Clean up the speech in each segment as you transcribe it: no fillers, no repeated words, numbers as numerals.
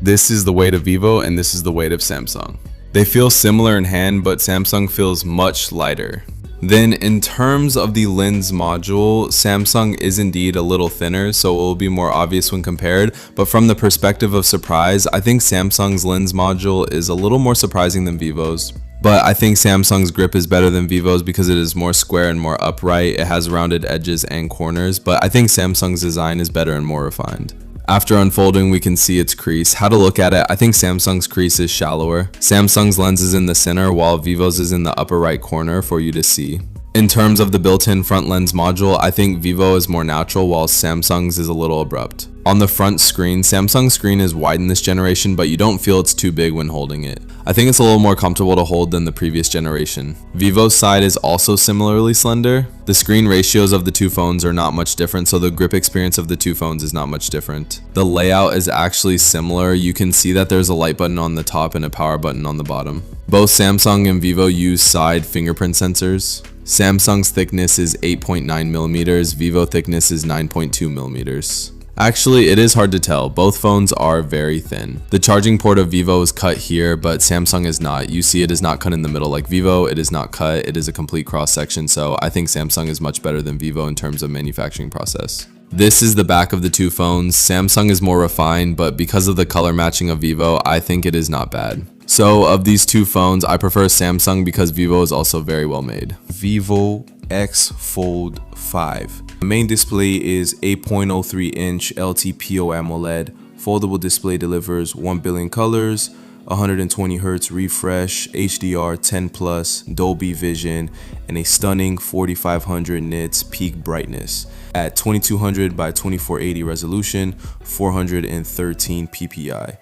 This is the weight of Vivo and this is the weight of Samsung. They feel similar in hand, but Samsung feels much lighter. Then in terms of the lens module, Samsung is indeed a little thinner, so it will be more obvious when compared, but from the perspective of surprise, I think Samsung's lens module is a little more surprising than Vivo's. But I think Samsung's grip is better than Vivo's because it is more square and more upright. It has rounded edges and corners, but I think Samsung's design is better and more refined. After unfolding, we can see its crease. How to look at it, I think Samsung's crease is shallower. Samsung's lens is in the center while Vivo's is in the upper right corner for you to see. In terms of the built-in front lens module, I think Vivo is more natural while Samsung's is a little abrupt. On the front screen, Samsung's screen is wide in this generation, but you don't feel it's too big when holding it. I think it's a little more comfortable to hold than the previous generation. Vivo's side is also similarly slender. The screen ratios of the two phones are not much different, so the grip experience of the two phones is not much different. The layout is actually similar. You can see that there's a light button on the top and a power button on the bottom. Both Samsung and Vivo use side fingerprint sensors. Samsung's thickness is 8.9 millimeters, Vivo thickness is 9.2 millimeters. Actually, it is hard to tell. Both phones are very thin. The charging port of Vivo is cut here, but Samsung is not. You see it is not cut in the middle like Vivo. It is not cut. It is a complete cross section, so I think Samsung is much better than Vivo in terms of manufacturing process. This is the back of the two phones. Samsung is more refined, but because of the color matching of Vivo, I think it is not bad. So of these two phones, I prefer Samsung because Vivo is also very well made. Vivo X Fold 5. The main display is 8.03 inch LTPO AMOLED. Foldable display delivers 1 billion colors, 120 Hz refresh, HDR 10+, Dolby Vision, and a stunning 4500 nits peak brightness at 2200 by 2480 resolution, 413 ppi.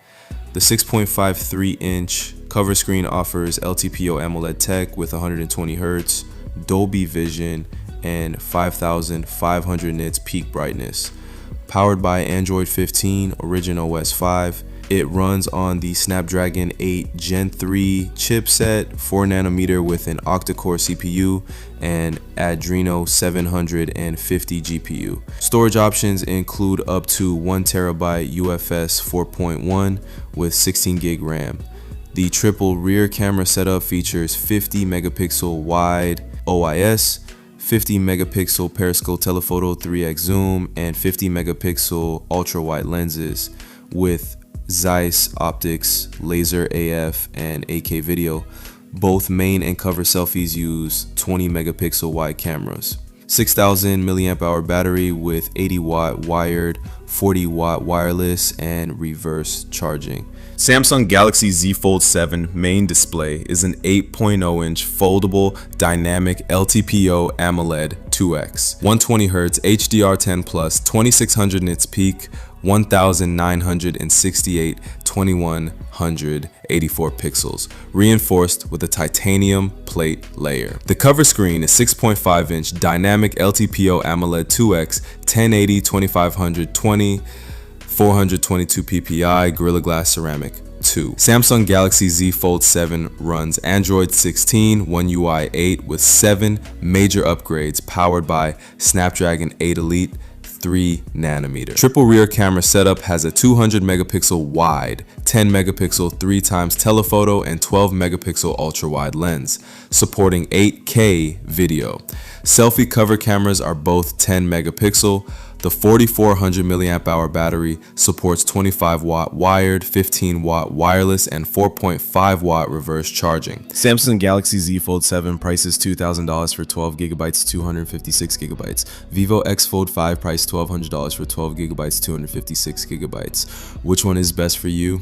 The 6.53 inch cover screen offers LTPO AMOLED tech with 120 Hz, Dolby Vision, and 5500 nits peak brightness. Powered by Android 15 Origin OS 5, it runs on the Snapdragon 8 Gen 3 chipset, 4nm with an octa-core CPU and Adreno 750 GPU. Storage options include up to 1TB UFS 4.1 with 16GB RAM. The triple rear camera setup features 50 megapixel wide OIS, 50 megapixel periscope telephoto 3x zoom, and 50 megapixel ultra wide lenses with Zeiss optics, laser AF, and 8K video. Both main and cover selfies use 20 megapixel wide cameras. 6000 mAh battery with 80 watt wired, 40 watt wireless, and reverse charging. Samsung Galaxy Z Fold 7 main display is an 8.0 inch foldable dynamic LTPO AMOLED 2X, 120 Hz HDR10+, 2600 nits peak, 1968 2184 pixels, reinforced with a titanium plate layer. The cover screen is 6.5 inch dynamic LTPO AMOLED 2X, 1080 2520 422 ppi Gorilla Glass ceramic 2. Samsung Galaxy Z Fold 7 runs Android 16 One UI 8 with 7 major upgrades powered by Snapdragon 8 Elite 3nm. Triple rear camera setup has a 200 megapixel wide, 10 megapixel 3x telephoto, and 12 megapixel ultra wide lens, supporting 8K video. Selfie cover cameras are both 10 megapixel. The 4400 mAh battery supports 25 watt wired, 15 watt wireless, and 4.5 watt reverse charging. Samsung Galaxy Z Fold 7 prices $2,000 for 12GB, 256GB. Vivo X Fold 5 price $1,200 for 12GB, 256GB. Which one is best for you?